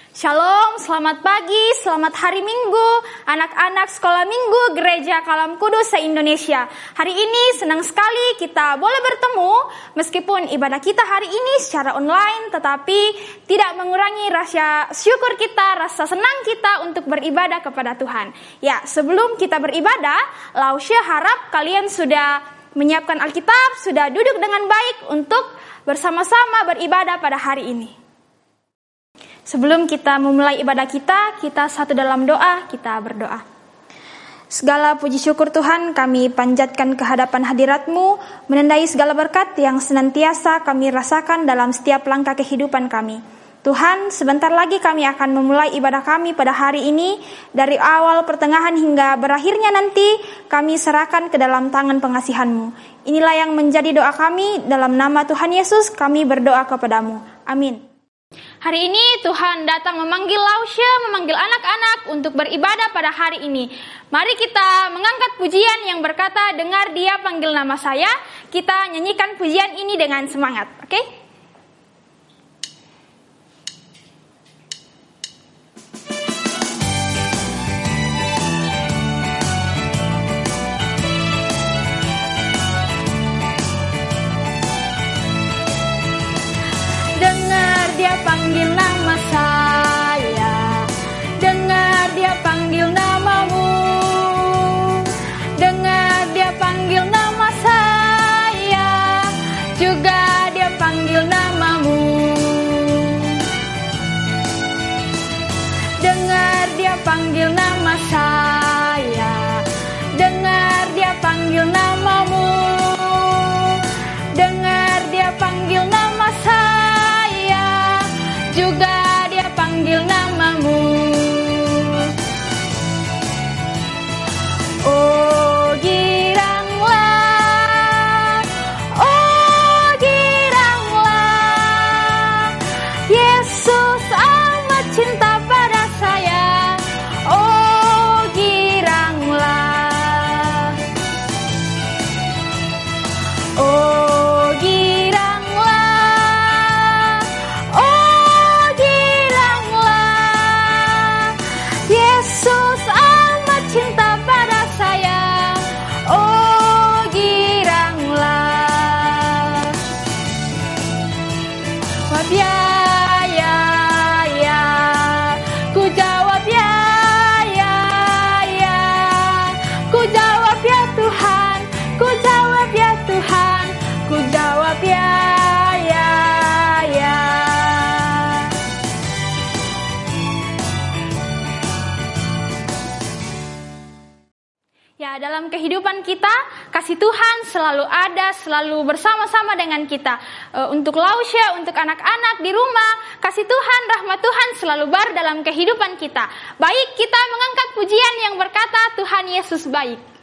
Shalom, selamat pagi, selamat hari Minggu, anak-anak sekolah Minggu Gereja Kalam Kudus se-Indonesia. Hari ini senang sekali kita boleh bertemu, meskipun ibadah kita hari ini secara online, tetapi tidak mengurangi rasa syukur kita, rasa senang kita untuk beribadah kepada Tuhan. Ya, sebelum kita beribadah, Lausya harap kalian sudah menyiapkan Alkitab, sudah duduk dengan baik untuk bersama-sama beribadah pada hari ini. Sebelum kita memulai ibadah kita satu dalam doa, kita berdoa. Segala puji syukur Tuhan kami panjatkan ke hadapan hadirat-Mu, menandai segala berkat yang senantiasa kami rasakan dalam setiap langkah kehidupan kami. Tuhan, sebentar lagi kami akan memulai ibadah kami pada hari ini, dari awal, pertengahan hingga berakhirnya nanti, kami serahkan ke dalam tangan pengasihan-Mu. Inilah yang menjadi doa kami, dalam nama Tuhan Yesus kami berdoa kepadamu. Amin. Hari ini Tuhan datang memanggil Lausya, memanggil anak-anak untuk beribadah pada hari ini. Mari kita mengangkat pujian yang berkata, dengar Dia panggil nama saya. Kita nyanyikan pujian ini dengan semangat, oke? Dia panggil nama saya, dengar Dia panggil namamu, dengar Dia panggil nama saya, juga Dia panggil namamu, dengar Dia panggil nama saya, dengar Dia panggil namamu, dengar Dia panggil nama saya, juga Dia panggil namamu. Oh giranglah, oh giranglah, Yesus amat cinta pada saya. Oh giranglah, oh giranglah, oh giranglah, Yesus amat cinta pada saya. Oh giranglah. Jawab ya, ya, ya. Ku jawab ya, ya, ya. Ku jawab ya Tuhan, ku jawab ya Tuhan, ku jawab ya, ya, ya. Ya, dalam kehidupan kita, kasih Tuhan selalu ada, selalu bersama-sama dengan kita. Untuk Lausya, untuk anak-anak di rumah, kasih Tuhan, rahmat Tuhan selalu bar dalam kehidupan kita. Baik, kita mengangkat pujian yang berkata, Tuhan Yesus baik.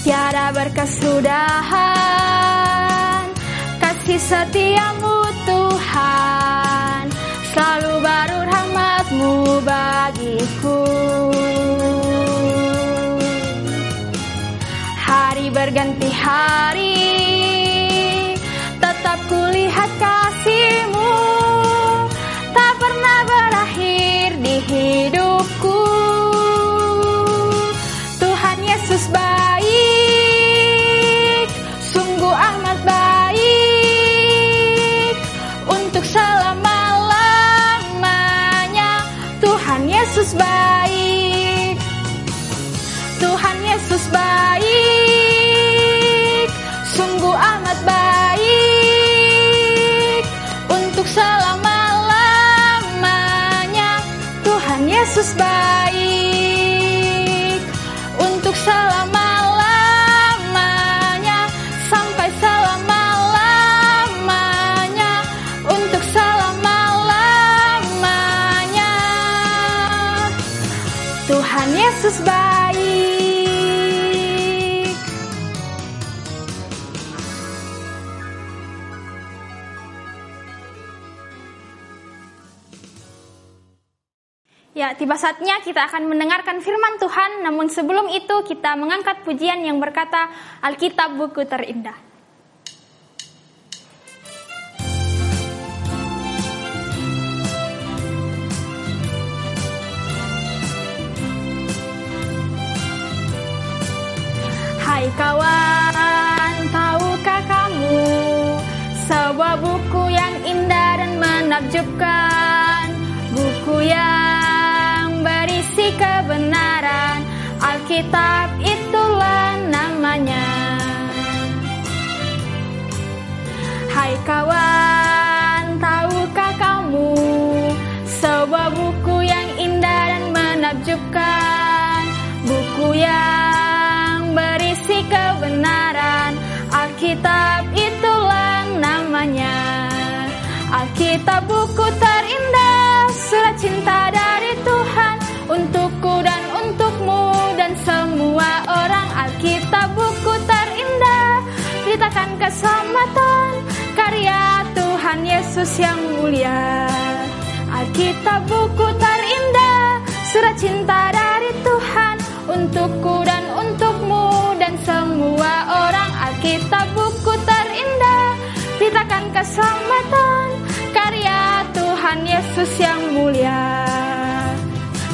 Tiada berkesudahan, kasih setiamu Tuhan, selalu baru rahmat-Mu bagiku. Hari berganti hari, tetap kulihat kasih-Mu, tak pernah berakhir di hidupku. Tuhan Yesus baik, sungguh amat baik, untuk selama-lamanya. Tuhan Yesus baik, Tuhan Yesus baik, sungguh amat baik, untuk selama-lamanya. Tuhan Yesus baik, untuk selama-lamanya, sampai selama-lamanya, untuk selama-lamanya. Ya, tiba saatnya kita akan mendengarkan firman Tuhan, namun sebelum itu kita mengangkat pujian yang berkata, Alkitab buku terindah. Hai kawan, tahukah kamu sebuah buku yang indah dan menakjubkan, buku yang berisi kebenaran, Alkitab itulah namanya. Hai kawan, tahukah kamu sebuah buku yang indah dan menakjubkan, buku yang berisi kebenaran, Alkitab itulah namanya. Alkitab buku terindah, surat cinta dari Tuhan untukku dan untukmu dan semua orang. Alkitab buku terindah, beritakan keselamatan, karya Tuhan Yesus yang mulia. Alkitab buku terindah, surat cinta dari Tuhan untukku dan untukmu dan semua orang. Alkitab buku terindah, beritakan keselamatan, karya Tuhan Yesus yang mulia.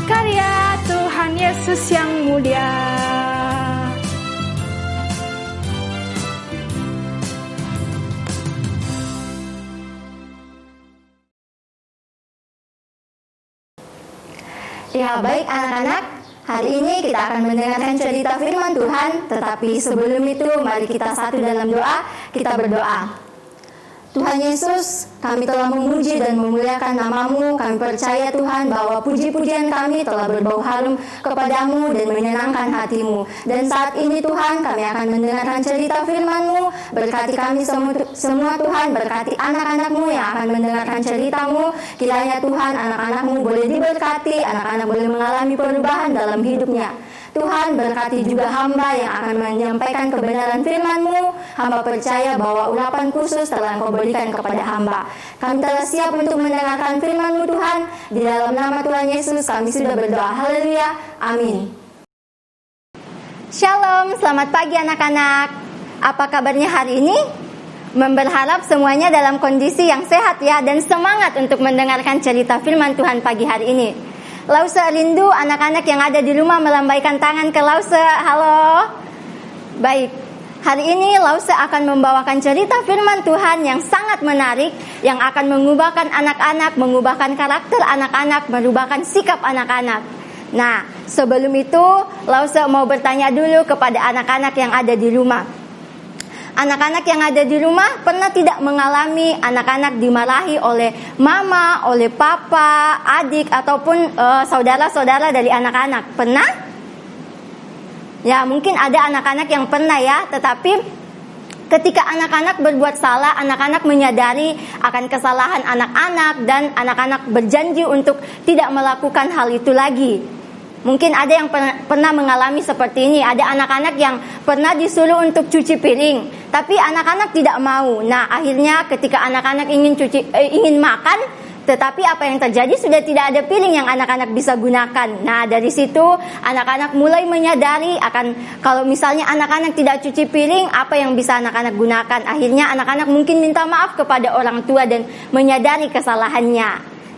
Karya Tuhan Yesus yang mulia. Ya, baik anak-anak, hari ini kita akan mendengarkan cerita firman Tuhan, tetapi sebelum itu mari kita satu dalam doa, kita berdoa. Tuhan Yesus, kami telah memuji dan memuliakan nama-Mu. Kami percaya Tuhan bahwa puji-pujian kami telah berbau harum kepadamu dan menyenangkan hati-Mu. Dan saat ini Tuhan, kami akan mendengarkan cerita firman-Mu. Berkati kami semua Tuhan, berkati anak-anak-Mu yang akan mendengarkan cerita-Mu. Kiranya Tuhan, anak-anak-Mu boleh diberkati, anak-anak boleh mengalami perubahan dalam hidupnya. Tuhan, berkati juga hamba yang akan menyampaikan kebenaran firman-Mu. Hamba percaya bahwa urapan khusus telah Engkau berikan kepada hamba. Kami telah siap untuk mendengarkan firman-Mu Tuhan. Di dalam nama Tuhan Yesus kami sudah berdoa. Haleluya. Amin. Shalom, selamat pagi anak-anak. Apa kabarnya hari ini? Berharap semuanya dalam kondisi yang sehat ya, dan semangat untuk mendengarkan cerita firman Tuhan pagi hari ini. Lause rindu anak-anak yang ada di rumah melambaikan tangan ke Lause. Halo. Baik, hari ini Lause akan membawakan cerita firman Tuhan yang sangat menarik, yang akan mengubahkan anak-anak, mengubahkan karakter anak-anak, merubahkan sikap anak-anak. Nah, sebelum itu Lause mau bertanya dulu kepada anak-anak yang ada di rumah. Anak-anak yang ada di rumah pernah tidak mengalami anak-anak dimarahi oleh mama, oleh papa, adik, ataupun saudara-saudara dari anak-anak? Pernah? Ya, mungkin ada anak-anak yang pernah ya, tetapi ketika anak-anak berbuat salah, anak-anak menyadari akan kesalahan anak-anak dan anak-anak berjanji untuk tidak melakukan hal itu lagi. Mungkin ada yang pernah mengalami seperti ini. Ada anak-anak yang pernah disuruh untuk cuci piring, tapi anak-anak tidak mau. Nah, akhirnya ketika anak-anak ingin makan, tetapi apa yang terjadi, sudah tidak ada piring yang anak-anak bisa gunakan. Nah, dari situ anak-anak mulai menyadari akan kalau misalnya anak-anak tidak cuci piring, apa yang bisa anak-anak gunakan. Akhirnya anak-anak mungkin minta maaf kepada orang tua dan menyadari kesalahannya.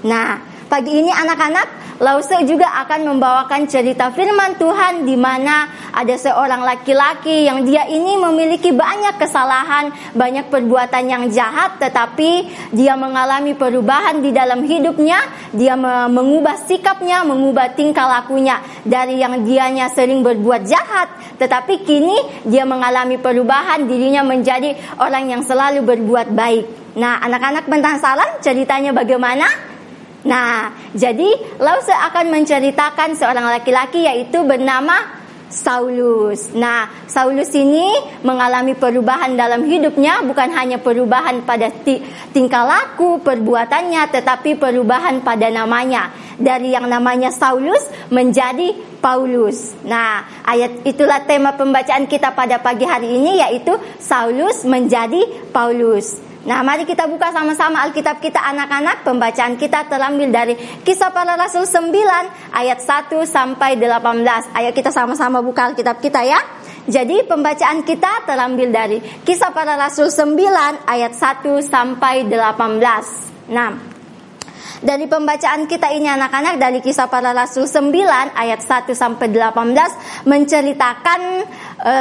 Nah, pagi ini anak-anak, Lause juga akan membawakan cerita firman Tuhan di mana ada seorang laki-laki yang dia ini memiliki banyak kesalahan, banyak perbuatan yang jahat, tetapi dia mengalami perubahan di dalam hidupnya. Dia mengubah sikapnya, mengubah tingkah lakunya dari yang dianya sering berbuat jahat, tetapi kini dia mengalami perubahan, dirinya menjadi orang yang selalu berbuat baik. Nah, anak-anak penasaran ceritanya bagaimana? Nah, jadi Lause akan menceritakan seorang laki-laki yaitu bernama Saulus. Nah, Saulus ini mengalami perubahan dalam hidupnya, bukan hanya perubahan pada tingkah laku, perbuatannya, tetapi perubahan pada namanya. Dari yang namanya Saulus menjadi Paulus. Nah, ayat itulah tema pembacaan kita pada pagi hari ini, yaitu Saulus menjadi Paulus. Nah, mari kita buka sama-sama Alkitab kita anak-anak. Pembacaan kita terambil dari Kisah Para Rasul 9 ayat 1 sampai 18. Ayo kita sama-sama buka Alkitab kita ya. Jadi pembacaan kita terambil dari Kisah Para Rasul 9 ayat 1 sampai 18. Nah, dari pembacaan kita ini anak-anak, dari Kisah Para Rasul 9 ayat 1 sampai 18 menceritakan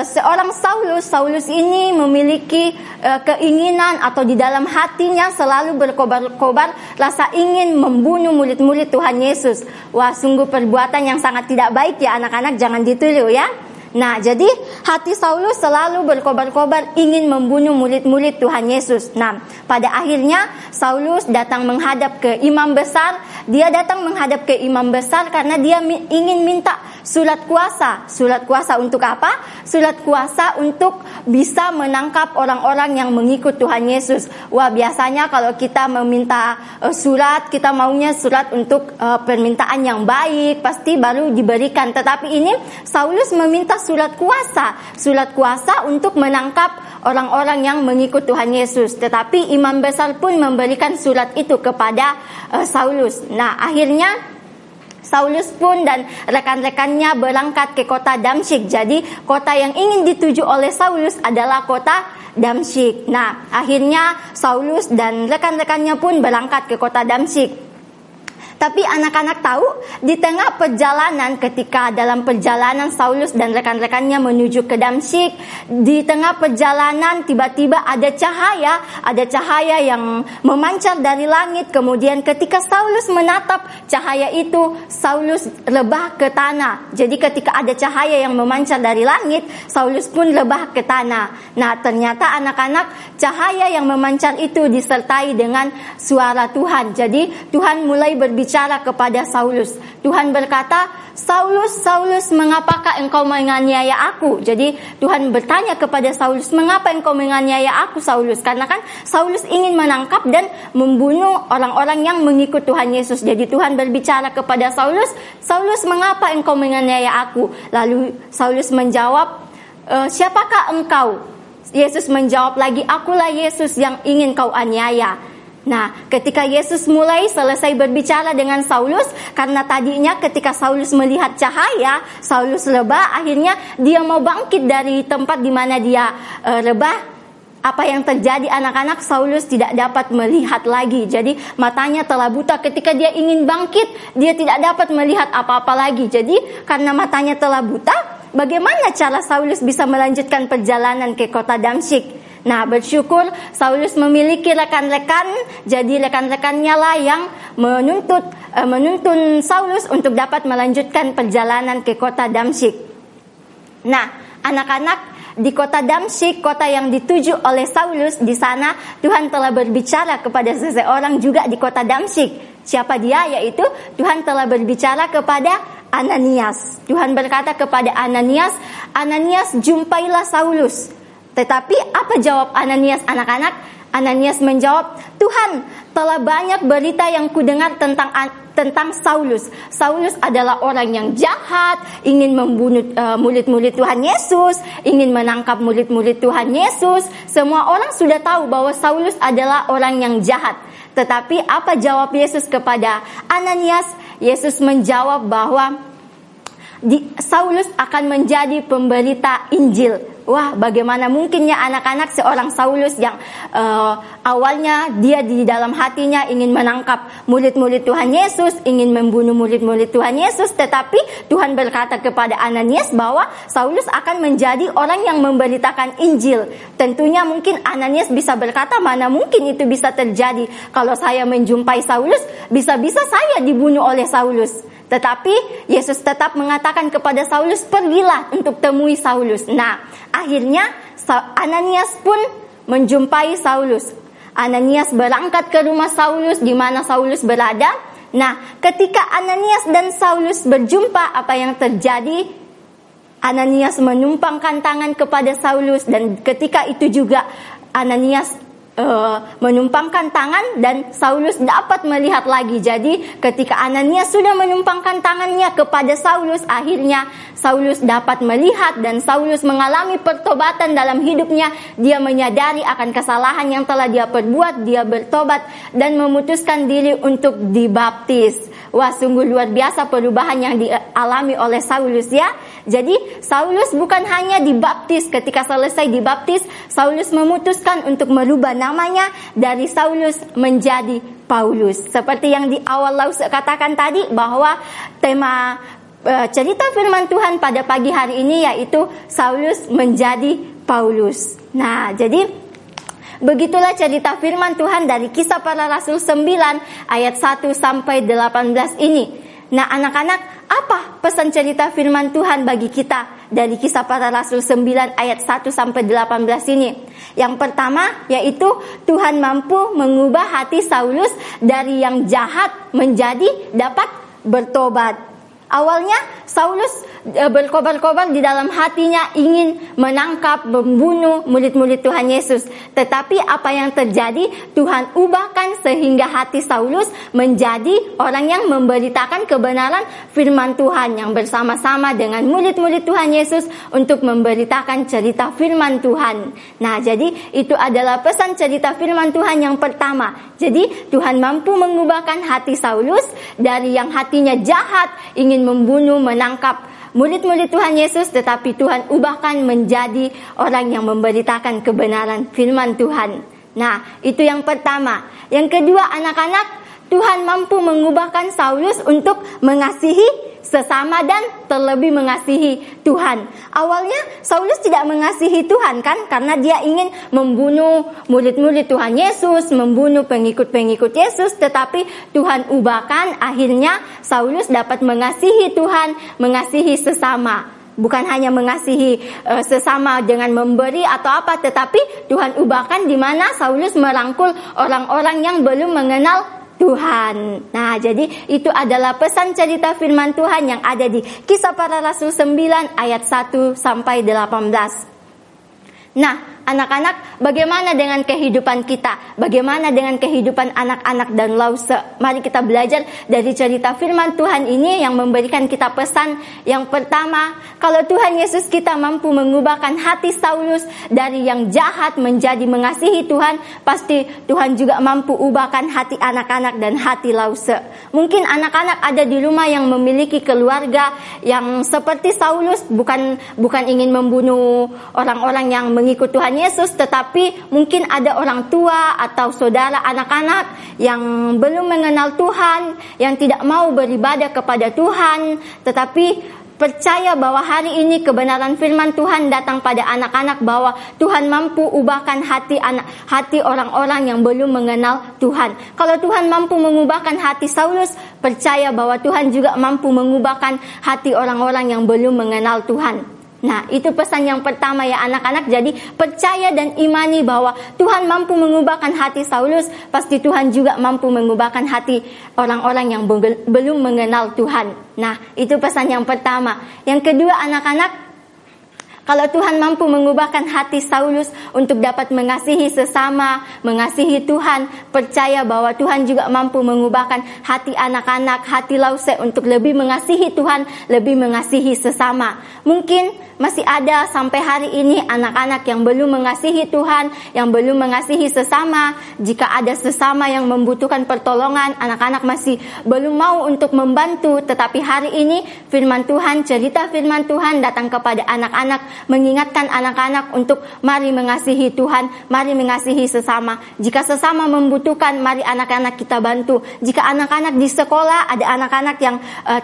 seorang Saulus ini memiliki keinginan atau di dalam hatinya selalu berkobar-kobar rasa ingin membunuh murid-murid Tuhan Yesus. Wah, sungguh perbuatan yang sangat tidak baik ya anak-anak, jangan ditiru ya. Nah, jadi hati Saulus selalu berkobar-kobar ingin membunuh murid-murid Tuhan Yesus. Nah, pada akhirnya Saulus datang menghadap ke imam besar. Dia datang menghadap ke imam besar karena dia ingin minta surat kuasa. Surat kuasa untuk apa? Surat kuasa untuk bisa menangkap orang-orang yang mengikut Tuhan Yesus. Wah, biasanya kalau kita meminta surat, kita maunya surat untuk permintaan yang baik, pasti baru diberikan. Tetapi ini Saulus meminta surat kuasa untuk menangkap orang-orang yang mengikut Tuhan Yesus. Tetapi imam besar pun memberikan surat itu kepada Saulus. Nah, akhirnya Saulus pun dan rekan-rekannya berangkat ke kota Damsyik. Jadi kota yang ingin dituju oleh Saulus adalah kota Damsyik. Nah, akhirnya Saulus dan rekan-rekannya pun berangkat ke kota Damsyik. Tapi anak-anak tahu, di tengah perjalanan, ketika dalam perjalanan Saulus dan rekan-rekannya menuju ke Damsyik, di tengah perjalanan tiba-tiba ada cahaya yang memancar dari langit. Kemudian ketika Saulus menatap cahaya itu, Saulus rebah ke tanah. Jadi ketika ada cahaya yang memancar dari langit, Saulus pun rebah ke tanah. Nah, ternyata anak-anak, cahaya yang memancar itu disertai dengan suara Tuhan. Jadi Tuhan mulai berbicara kepada Saulus. Tuhan berkata, "Saulus, Saulus, mengapakah engkau menganiaya aku?" Jadi Tuhan bertanya kepada Saulus, "Mengapa engkau menganiaya aku, Saulus?" Karena kan Saulus ingin menangkap dan membunuh orang-orang yang mengikut Tuhan Yesus. Jadi Tuhan berbicara kepada Saulus, "Saulus, mengapa engkau menganiaya aku?" Lalu Saulus menjawab, "Siapakah engkau?" Yesus menjawab lagi, "Akulah Yesus yang ingin kau aniaya." Nah, ketika Yesus mulai selesai berbicara dengan Saulus, karena tadinya ketika Saulus melihat cahaya, Saulus rebah, akhirnya dia mau bangkit dari tempat di mana dia rebah. Apa yang terjadi anak-anak? Saulus tidak dapat melihat lagi. Jadi matanya telah buta. Ketika dia ingin bangkit, dia tidak dapat melihat apa-apa lagi. Jadi karena matanya telah buta, bagaimana cara Saulus bisa melanjutkan perjalanan ke kota Damsyik? Nah, bersyukur Saulus memiliki rekan-rekan. Jadi rekan-rekannya lah yang menuntun Saulus untuk dapat melanjutkan perjalanan ke kota Damsyik. Nah, anak-anak, di kota Damsyik, kota yang dituju oleh Saulus, di sana Tuhan telah berbicara kepada seseorang juga di kota Damsyik. Siapa dia? Yaitu Tuhan telah berbicara kepada Ananias. Tuhan berkata kepada Ananias, "Ananias, jumpailah Saulus." Tetapi apa jawab Ananias anak-anak? Ananias menjawab, "Tuhan, telah banyak berita yang kudengar tentang Saulus. Saulus adalah orang yang jahat, ingin membunuh murid-murid Tuhan Yesus, ingin menangkap murid-murid Tuhan Yesus. Semua orang sudah tahu bahwa Saulus adalah orang yang jahat." Tetapi apa jawab Yesus kepada Ananias? Yesus menjawab bahwa Saulus akan menjadi pemberita Injil. Wah, bagaimana mungkinnya anak-anak seorang Saulus yang awalnya dia di dalam hatinya ingin menangkap murid-murid Tuhan Yesus, ingin membunuh murid-murid Tuhan Yesus, tetapi Tuhan berkata kepada Ananias bahwa Saulus akan menjadi orang yang memberitakan Injil. Tentunya mungkin Ananias bisa berkata, mana mungkin itu bisa terjadi. Kalau saya menjumpai Saulus, bisa-bisa saya dibunuh oleh Saulus. Tetapi Yesus tetap mengatakan kepada Saulus, "Pergilah untuk temui Saulus." Nah, akhirnya Ananias pun menjumpai Saulus. Ananias berangkat ke rumah Saulus di mana Saulus berada. Nah, ketika Ananias dan Saulus berjumpa, apa yang terjadi? Ananias menumpangkan tangan kepada Saulus, dan ketika itu juga Ananias menumpangkan tangan dan Saulus dapat melihat lagi. Jadi ketika Ananias sudah menumpangkan tangannya kepada Saulus, akhirnya Saulus dapat melihat dan Saulus mengalami pertobatan dalam hidupnya. Dia menyadari akan kesalahan yang telah dia perbuat, dia bertobat dan memutuskan diri untuk dibaptis. Wah, sungguh luar biasa perubahan yang dialami oleh Saulus ya. Jadi Saulus bukan hanya dibaptis, ketika selesai dibaptis Saulus memutuskan untuk merubah namanya dari Saulus menjadi Paulus. Seperti yang di awal Lause katakan tadi, bahwa tema cerita firman Tuhan pada pagi hari ini yaitu Saulus menjadi Paulus. Nah, jadi begitulah cerita firman Tuhan dari Kisah Para Rasul 9 ayat 1 sampai 18 ini. Nah, anak-anak, apa pesan cerita firman Tuhan bagi kita dari Kisah Para Rasul 9 ayat 1 sampai 18 ini? Yang pertama yaitu Tuhan mampu mengubah hati Saulus dari yang jahat menjadi dapat bertobat. Awalnya Saulus berkobar-kobar di dalam hatinya ingin menangkap, membunuh murid-murid Tuhan Yesus. Tetapi apa yang terjadi? Tuhan ubahkan sehingga hati Saulus menjadi orang yang memberitakan kebenaran firman Tuhan, yang bersama-sama dengan murid-murid Tuhan Yesus untuk memberitakan cerita firman Tuhan. Nah, jadi itu adalah pesan cerita firman Tuhan yang pertama. Jadi Tuhan mampu mengubahkan hati Saulus dari yang hatinya jahat, ingin membunuh, menangkap murid-murid Tuhan Yesus, tetapi Tuhan ubahkan menjadi orang yang memberitakan kebenaran firman Tuhan. Nah, itu yang pertama. Yang kedua, anak-anak, Tuhan mampu mengubahkan Saulus untuk mengasihi sesama dan terlebih mengasihi Tuhan. Awalnya Saulus tidak mengasihi Tuhan kan, karena dia ingin membunuh murid-murid Tuhan Yesus, membunuh pengikut-pengikut Yesus, tetapi Tuhan ubahkan, akhirnya Saulus dapat mengasihi Tuhan, mengasihi sesama. Bukan hanya mengasihi sesama dengan memberi atau apa, tetapi Tuhan ubahkan di mana Saulus merangkul orang-orang yang belum mengenal Tuhan. Nah, jadi itu adalah pesan cerita firman Tuhan yang ada di Kisah Para Rasul 9 ayat 1 sampai 18. Nah, anak-anak, bagaimana dengan kehidupan kita? Bagaimana dengan kehidupan anak-anak dan Lause? Mari kita belajar dari cerita firman Tuhan ini yang memberikan kita pesan. Yang pertama, kalau Tuhan Yesus kita mampu mengubahkan hati Saulus dari yang jahat menjadi mengasihi Tuhan, pasti Tuhan juga mampu ubahkan hati anak-anak dan hati Lause. Mungkin anak-anak ada di rumah yang memiliki keluarga yang seperti Saulus, bukan ingin membunuh orang-orang yang mengikut Tuhan Yesus, tetapi mungkin ada orang tua atau saudara anak-anak yang belum mengenal Tuhan, yang tidak mau beribadah kepada Tuhan, tetapi percaya bahwa hari ini kebenaran firman Tuhan datang pada anak-anak, bahwa Tuhan mampu ubahkan hati orang-orang yang belum mengenal Tuhan. Kalau Tuhan mampu mengubahkan hati Saulus, percaya bahwa Tuhan juga mampu mengubahkan hati orang-orang yang belum mengenal Tuhan. Nah, itu pesan yang pertama ya anak-anak. Jadi percaya dan imani bahwa Tuhan mampu mengubahkan hati Saulus, pasti Tuhan juga mampu mengubahkan hati orang-orang yang belum mengenal Tuhan. Nah, itu pesan yang pertama. Yang kedua, anak-anak, kalau Tuhan mampu mengubahkan hati Saulus untuk dapat mengasihi sesama, mengasihi Tuhan, percaya bahwa Tuhan juga mampu mengubahkan hati anak-anak, hati Lause untuk lebih mengasihi Tuhan, lebih mengasihi sesama. Mungkin masih ada sampai hari ini anak-anak yang belum mengasihi Tuhan, yang belum mengasihi sesama. Jika ada sesama yang membutuhkan pertolongan, anak-anak masih belum mau untuk membantu. Tetapi hari ini firman Tuhan, cerita firman Tuhan datang kepada anak-anak, mengingatkan anak-anak untuk mari mengasihi Tuhan, mari mengasihi sesama. Jika sesama membutuhkan, mari anak-anak kita bantu. Jika anak-anak di sekolah ada anak-anak yang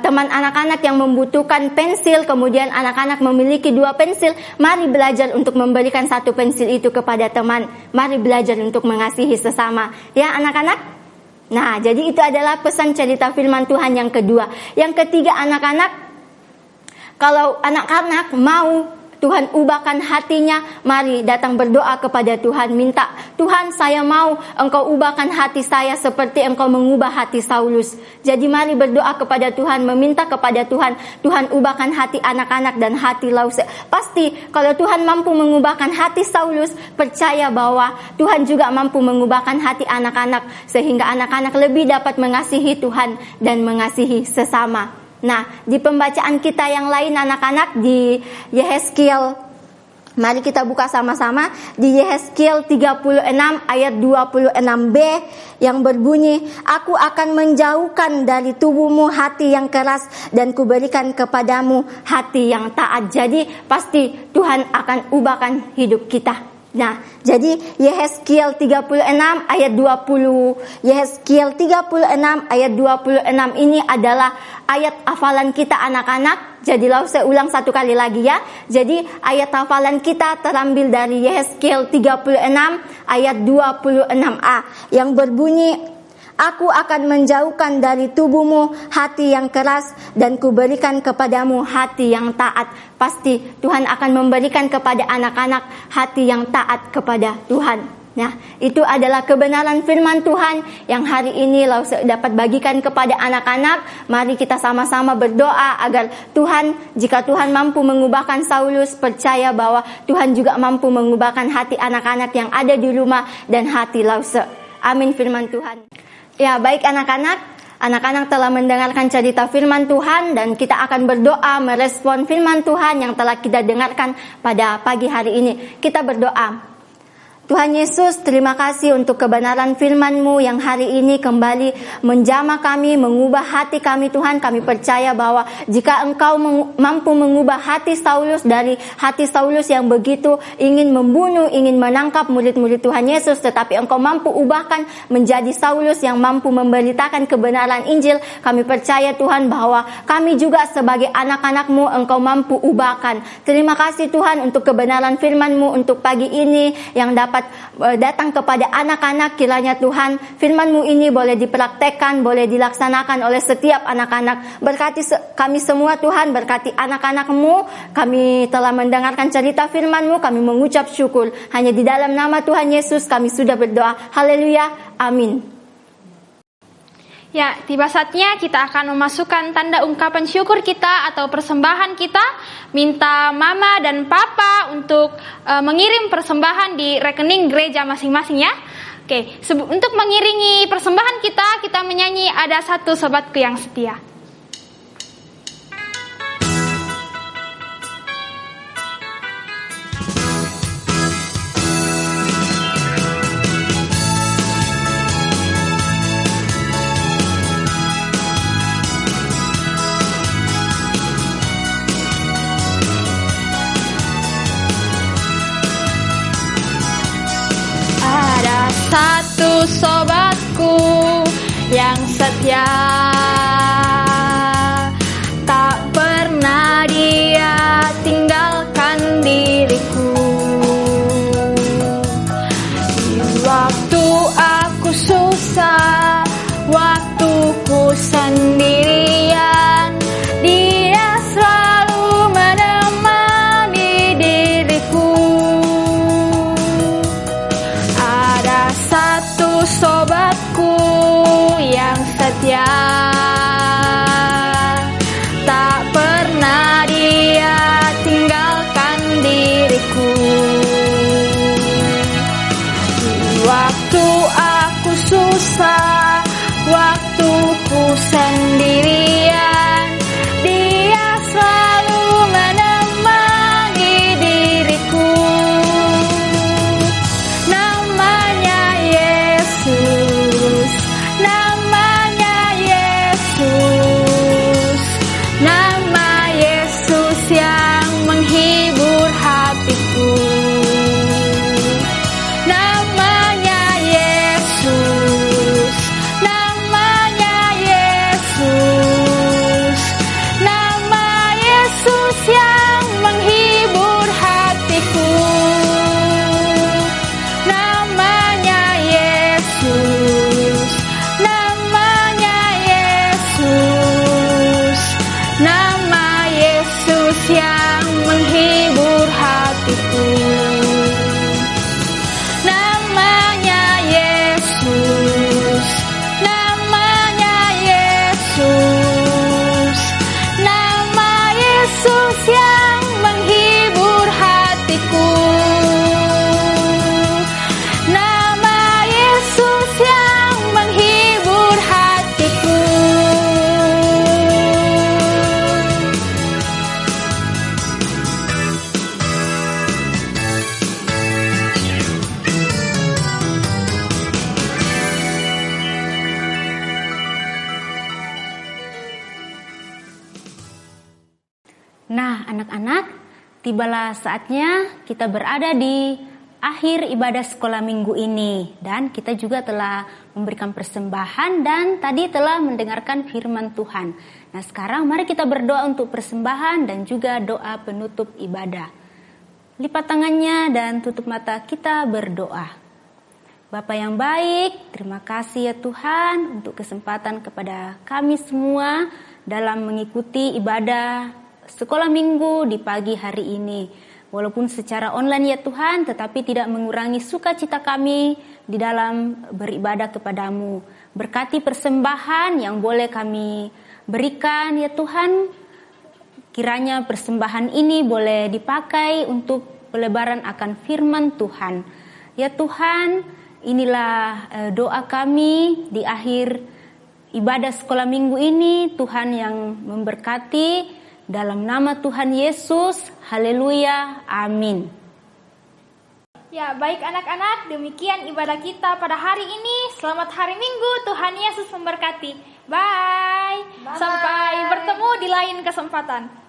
teman anak-anak yang membutuhkan pensil, kemudian anak-anak memiliki 2 pensil, mari belajar untuk memberikan 1 pensil itu kepada teman. Mari belajar untuk mengasihi sesama. Ya anak-anak? Nah, jadi itu adalah pesan cerita firman Tuhan yang kedua. Yang ketiga, anak-anak, kalau anak-anak mau Tuhan ubahkan hatinya. Mari datang berdoa kepada Tuhan, minta, Tuhan saya mau Engkau ubahkan hati saya seperti Engkau mengubah hati Saulus. Jadi mari berdoa kepada Tuhan, meminta kepada Tuhan, Tuhan ubahkan hati anak-anak dan hati Lause. Pasti kalau Tuhan mampu mengubahkan hati Saulus, percaya bahwa Tuhan juga mampu mengubahkan hati anak-anak, sehingga anak-anak lebih dapat mengasihi Tuhan dan mengasihi sesama. Nah, di pembacaan kita yang lain anak-anak, di Yehezkiel, mari kita buka sama-sama di Yehezkiel 36 ayat 26b yang berbunyi, Aku akan menjauhkan dari tubuhmu hati yang keras dan kuberikan kepadamu hati yang taat. Jadi pasti Tuhan akan ubahkan hidup kita. Nah, jadi Yehezkiel 36 ayat 20, Yehezkiel 36 ayat 26 ini adalah ayat hafalan kita anak-anak. Jadi saya ulang satu kali lagi ya. Jadi ayat hafalan kita terambil dari Yehezkiel 36 ayat 26a yang berbunyi, Aku akan menjauhkan dari tubuhmu hati yang keras dan kuberikan kepadamu hati yang taat. Pasti Tuhan akan memberikan kepada anak-anak hati yang taat kepada Tuhan. Nah, itu adalah kebenaran firman Tuhan yang hari ini dapat bagikan kepada anak-anak. Mari kita sama-sama berdoa agar Tuhan, jika Tuhan mampu mengubahkan Saulus, percaya bahwa Tuhan juga mampu mengubahkan hati anak-anak yang ada di rumah dan hati Lause. Amin firman Tuhan. Ya, baik anak-anak. Anak-anak telah mendengarkan cerita firman Tuhan dan kita akan berdoa merespon firman Tuhan yang telah kita dengarkan pada pagi hari ini. Kita berdoa. Tuhan Yesus, terima kasih untuk kebenaran firman-Mu yang hari ini kembali menjamah kami, mengubah hati kami Tuhan. Kami percaya bahwa jika Engkau mampu mengubah hati Saulus dari hati Saulus yang begitu ingin membunuh, ingin menangkap murid-murid Tuhan Yesus, tetapi Engkau mampu ubahkan menjadi Saulus yang mampu memberitakan kebenaran Injil. Kami percaya Tuhan bahwa kami juga sebagai anak-anak-Mu Engkau mampu ubahkan. Terima kasih Tuhan untuk kebenaran firman-Mu untuk pagi ini yang dapat datang kepada anak-anak. Kiranya Tuhan firman-Mu ini boleh dipraktekkan, boleh dilaksanakan oleh setiap anak-anak. Berkati kami semua Tuhan, berkati anak-anak-Mu. Kami telah mendengarkan cerita firman-Mu, kami mengucap syukur. Hanya di dalam nama Tuhan Yesus kami sudah berdoa. Haleluya, amin. Ya, tiba saatnya kita akan memasukkan tanda ungkapan syukur kita atau persembahan kita. Minta mama dan papa untuk mengirim persembahan di rekening gereja masing-masing ya. Oke, untuk mengiringi persembahan kita menyanyi Ada Satu Sobatku Yang Setia. Satu sobatku yang setia, tak pernah dia tinggalkan diriku. Di waktu aku susah, waktuku sendirian, dia selalu menemani diriku. Satu sobatku yang setia, tak pernah dia tinggalkan diriku. Waktu aku susah, waktuku sendirian, dia selalu menemani diriku. Namanya Yesus, tibalah saatnya kita berada di akhir ibadah sekolah minggu ini. Dan kita juga telah memberikan persembahan dan tadi telah mendengarkan firman Tuhan. Nah sekarang mari kita berdoa untuk persembahan dan juga doa penutup ibadah. Lipat tangannya dan tutup mata, kita berdoa. Bapa yang baik, terima kasih ya Tuhan untuk kesempatan kepada kami semua dalam mengikuti ibadah sekolah minggu di pagi hari ini. Walaupun secara online ya Tuhan, tetapi tidak mengurangi sukacita kami di dalam beribadah kepadamu. Berkati persembahan yang boleh kami berikan ya Tuhan. Kiranya persembahan ini boleh dipakai untuk pelebaran akan firman Tuhan. Ya Tuhan, inilah doa kami di akhir ibadah sekolah minggu ini. Tuhan yang memberkati dalam nama Tuhan Yesus. Haleluya. Amin. Ya, baik anak-anak, demikian ibadah kita pada hari ini. Selamat hari Minggu, Tuhan Yesus memberkati. Bye. Sampai bertemu di lain kesempatan.